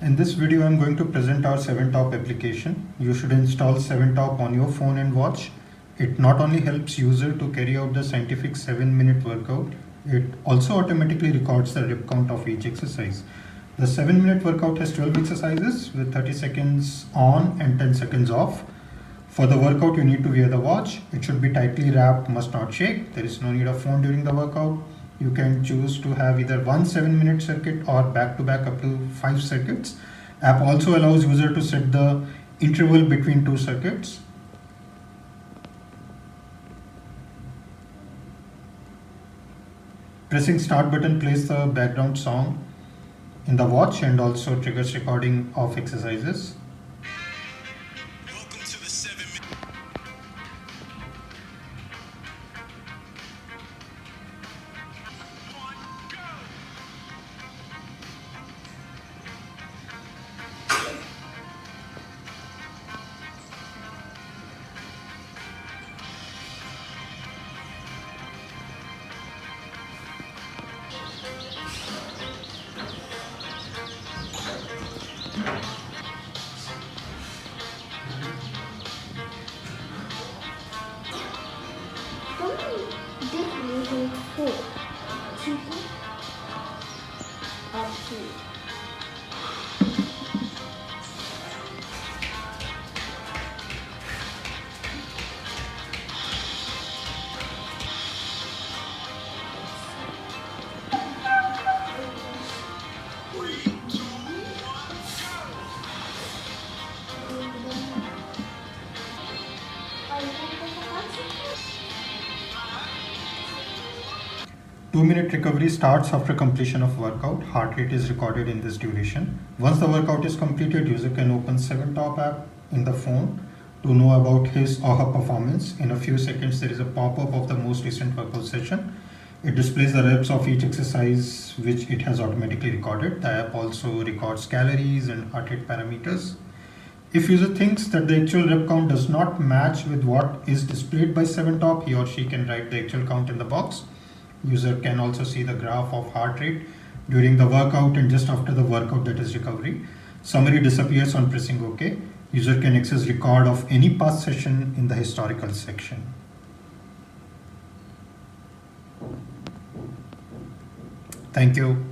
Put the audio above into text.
In this video, I'm going to present our 7Top application. You should install 7Top on your phone and watch. It not only helps user to carry out the scientific 7-minute workout, it also automatically records the rep count of each exercise. The 7-minute workout has 12 exercises with 30 seconds on and 10 seconds off. For the workout, you need to wear the watch. It should be tightly wrapped, must not shake. There is no need of phone during the workout. You can choose to have either one 7-minute circuit or back-to-back up to 5 circuits. App also allows user to set the interval between 2 circuits. Pressing start button plays the background song in the watch and also triggers recording of exercises. Welcome to the 7-minute. 2-minute recovery starts after completion of workout. Heart rate is recorded in this duration. Once the workout is completed, user can open 7Top app in the phone to know about his or her performance. In a few seconds, there is a pop-up of the most recent workout session. It displays the reps of each exercise which it has automatically recorded. The app also records calories and heart rate parameters. If user thinks that the actual rep count does not match with what is displayed by 7Top, he or she can write the actual count in the box. User can also see the graph of heart rate during the workout and just after the workout, that is recovery. Summary disappears on pressing OK. User can access record of any past session in the historical section. Thank you.